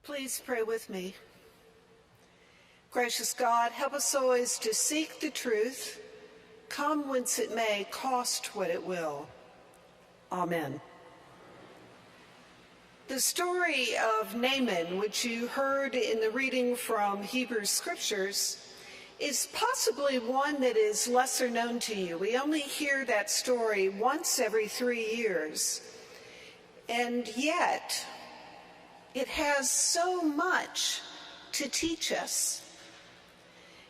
Please pray with me. Gracious God, help us always to seek the truth, come whence it may, cost what it will. Amen. The story of Naaman, which you heard in the reading from Hebrew Scriptures, is possibly one that is lesser known to you. We only hear that story once every 3 years, and yet it has so much to teach us.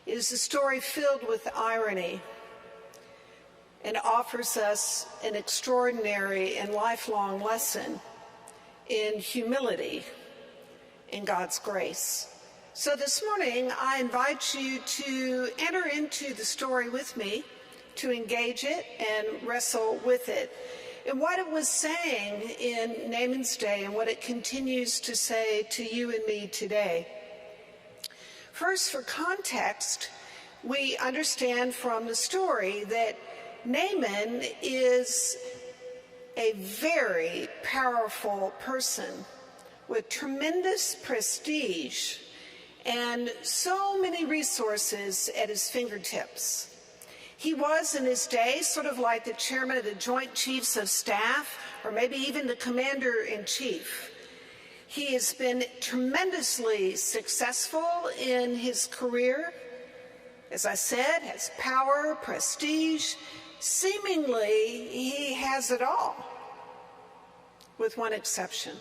It is a story filled with irony and offers us an extraordinary and lifelong lesson in humility in God's grace. So this morning, I invite you to enter into the story with me, to engage it and wrestle with it, and what it was saying in Naaman's day and what it continues to say to you and me today. First, for context, we understand from the story that Naaman is a very powerful person with tremendous prestige and so many resources at his fingertips. He was, in his day, sort of like the chairman of the Joint Chiefs of Staff, or maybe even the commander-in-chief. He has been tremendously successful in his career. As I said, has power, prestige. Seemingly, he has it all, with one exception.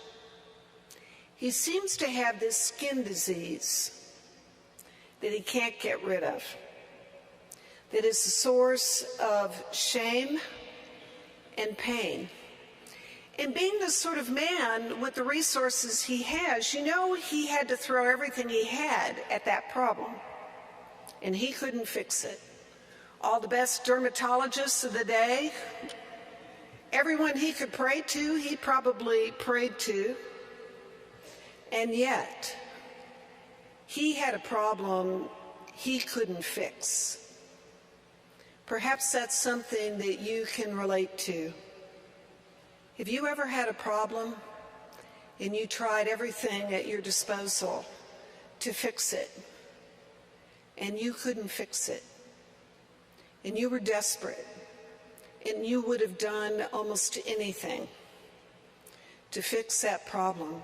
He seems to have this skin disease that he can't get rid of, that is a source of shame and pain. And being the sort of man with the resources he has, you know, he had to throw everything he had at that problem, and he couldn't fix it. All the best dermatologists of the day, everyone he could pray to, he probably prayed to, and yet he had a problem he couldn't fix. Perhaps that's something that you can relate to. Have you ever had a problem and you tried everything at your disposal to fix it, and you couldn't fix it, and you were desperate, and you would have done almost anything to fix that problem?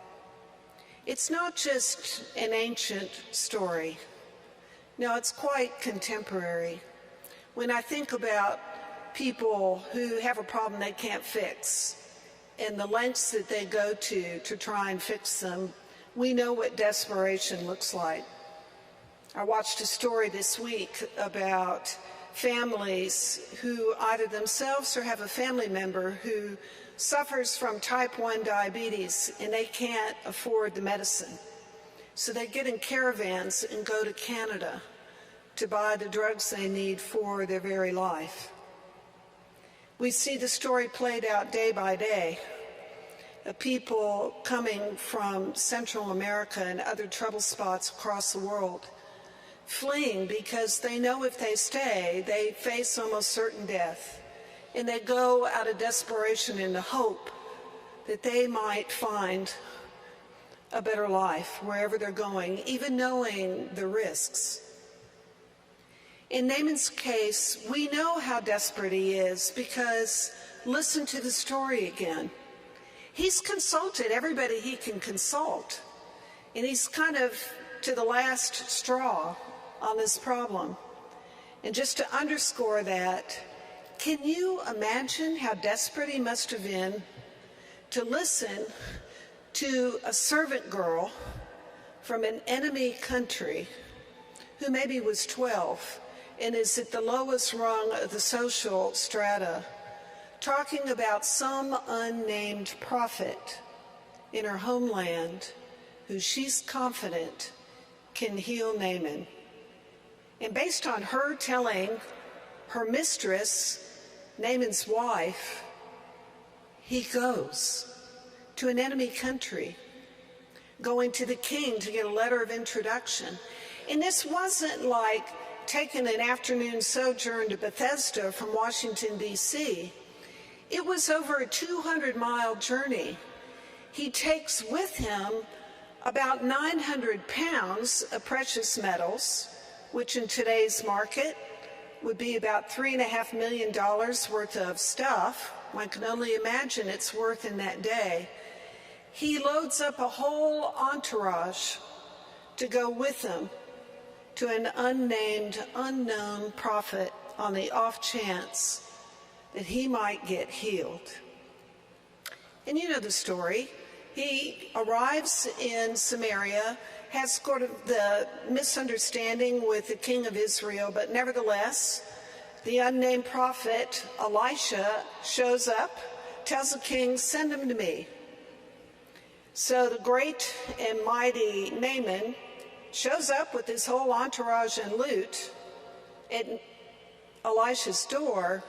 It's not just an ancient story. No, it's quite contemporary. When I think about people who have a problem they can't fix and the lengths that they go to try and fix them, we know what desperation looks like. I watched a story this week about families who either themselves or have a family member who suffers from type 1 diabetes and they can't afford the medicine. So they get in caravans and go to Canada to buy the drugs they need for their very life. We see the story played out day by day of people coming from Central America and other trouble spots across the world, fleeing because they know if they stay, they face almost certain death. And they go out of desperation in the hope that they might find a better life wherever they're going, even knowing the risks. In Naaman's case, we know how desperate he is because listen to the story again. He's consulted everybody he can consult, and he's kind of to the last straw on this problem. And just to underscore that, can you imagine how desperate he must have been to listen to a servant girl from an enemy country who maybe was 12 and is at the lowest rung of the social strata, talking about some unnamed prophet in her homeland who she's confident can heal Naaman. And based on her telling her mistress, Naaman's wife, he goes to an enemy country, going to the king to get a letter of introduction. And this wasn't like taking an afternoon sojourn to Bethesda from Washington, D.C. It was over a 200-mile journey. He takes with him about 900 pounds of precious metals, which in today's market would be about $3.5 million worth of stuff. One can only imagine its worth in that day. He loads up a whole entourage to go with him to an unnamed, unknown prophet on the off chance that he might get healed. And you know the story. He arrives in Samaria, has sort of the misunderstanding with the king of Israel, but nevertheless, the unnamed prophet Elisha shows up, tells the king, "Send him to me." So the great and mighty Naaman shows up with his whole entourage and loot at Elisha's door,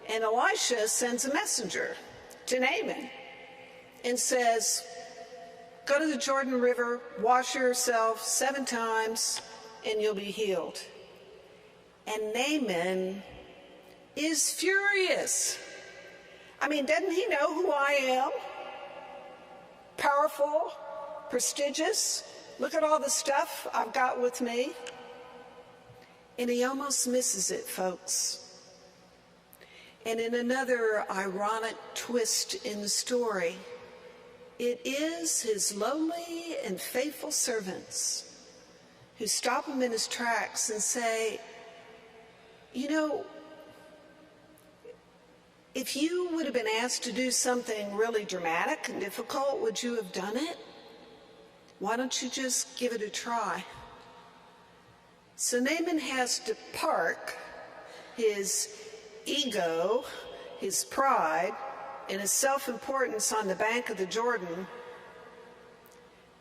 and Elisha sends a messenger to Naaman and says, "Go to the Jordan River, wash yourself 7 times, and you'll be healed." And Naaman is furious. I mean, doesn't he know who I am? Powerful, prestigious. Look at all the stuff I've got with me. And he almost misses it, folks. And in another ironic twist in the story, it is his lowly and faithful servants who stop him in his tracks and say, "You know, if you would have been asked to do something really dramatic and difficult, would you have done it? Why don't you just give it a try?" So Naaman has to park his ego, his pride, and his self-importance on the bank of the Jordan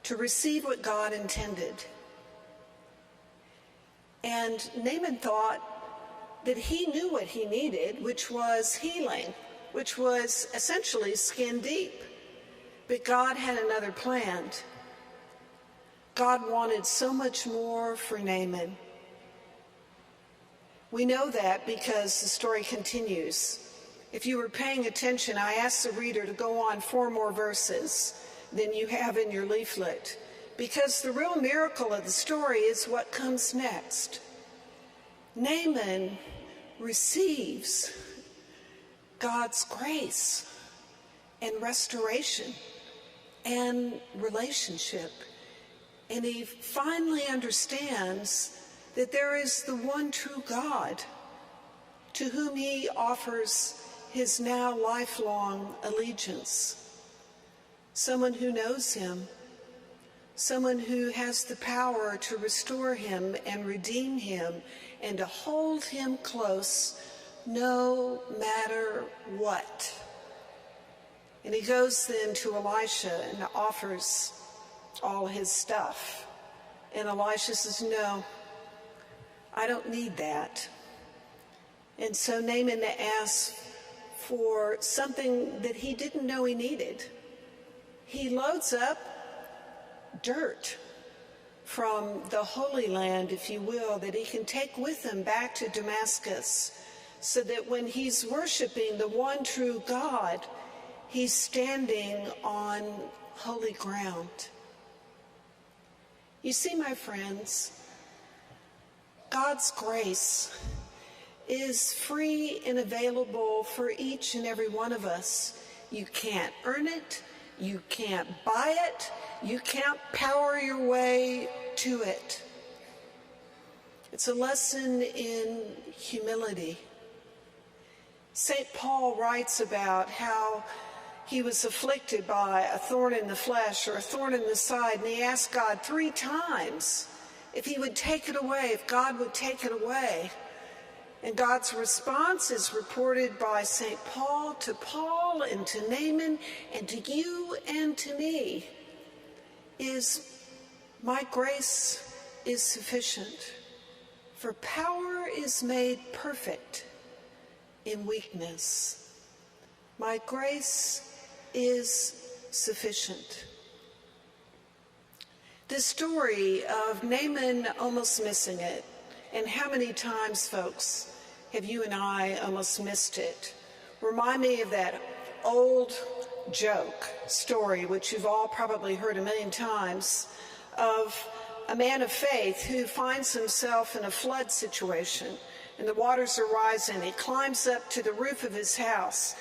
to receive what God intended. And Naaman thought that he knew what he needed, which was healing, which was essentially skin deep. But God had another plan. God wanted so much more for Naaman. We know that because the story continues. If you were paying attention, I asked the reader to go on 4 more verses than you have in your leaflet, because the real miracle of the story is what comes next. Naaman receives God's grace and restoration and relationship. And he finally understands that there is the one true God to whom he offers his now lifelong allegiance. Someone who knows him, someone who has the power to restore him and redeem him and to hold him close no matter what. And he goes then to Elisha and offers all his stuff. And Elisha says, "No, I don't need that." And so Naaman asks for something that he didn't know he needed. He loads up dirt from the Holy Land, if you will, that he can take with him back to Damascus, so that when he's worshiping the one true God, he's standing on holy ground. You see, my friends, God's grace is free and available for each and every one of us. You can't earn it. You can't buy it. You can't power your way to it. It's a lesson in humility. St. Paul writes about how he was afflicted by a thorn in the flesh or a thorn in the side, and he asked God 3 times if he would take it away, if God would take it away. And God's response is reported by St. Paul and to Naaman and to you and to me is, "My grace is sufficient, for power is made perfect in weakness." My grace is sufficient. The story of Naaman almost missing it, and how many times, folks, have you and I almost missed it? Remind me of that old joke story, which you've all probably heard a million times, of a man of faith who finds himself in a flood situation and the waters are rising. He climbs up to the roof of his house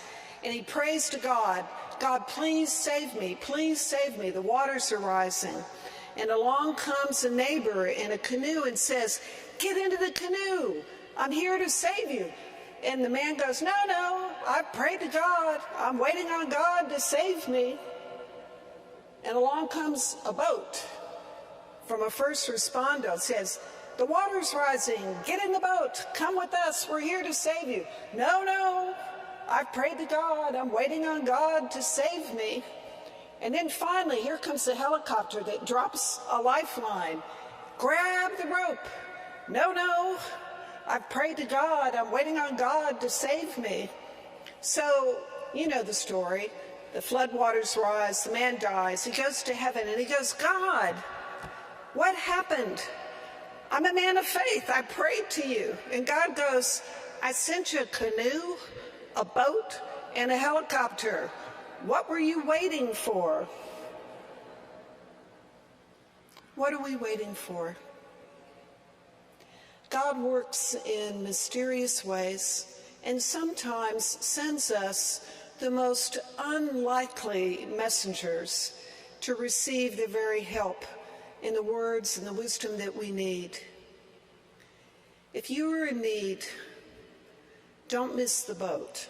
and he prays to God, God, please save me, the waters are rising. And along comes a neighbor in a canoe and says, get into the canoe, I'm here to save you. And the man goes, no, I've prayed to God, I'm waiting on God to save me. And along comes a boat from a first responder, says, the water's rising, get in the boat, come with us, we're here to save you. No, I've prayed to God, I'm waiting on God to save me. And then finally, here comes the helicopter that drops a lifeline. Grab the rope. No, I've prayed to God, I'm waiting on God to save me. So, you know the story. The floodwaters rise, the man dies, he goes to heaven and he goes, God, what happened? I'm a man of faith, I prayed to you. And God goes, I sent you a canoe, a boat, and a helicopter. What were you waiting for? What are we waiting for? God works in mysterious ways and sometimes sends us the most unlikely messengers to receive the very help in the words and the wisdom that we need. If you are in need, don't miss the boat.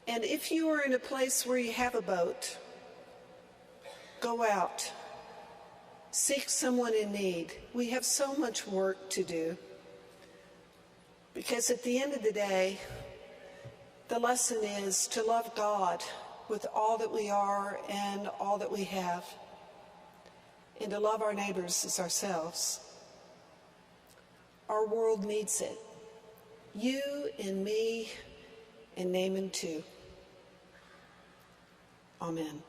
And if you are in a place where you have a boat, go out. Seek someone in need. We have so much work to do. Because at the end of the day, the lesson is to love God with all that we are and all that we have, and to love our neighbors as ourselves. Our world needs it. You and me and Naaman too. Amen.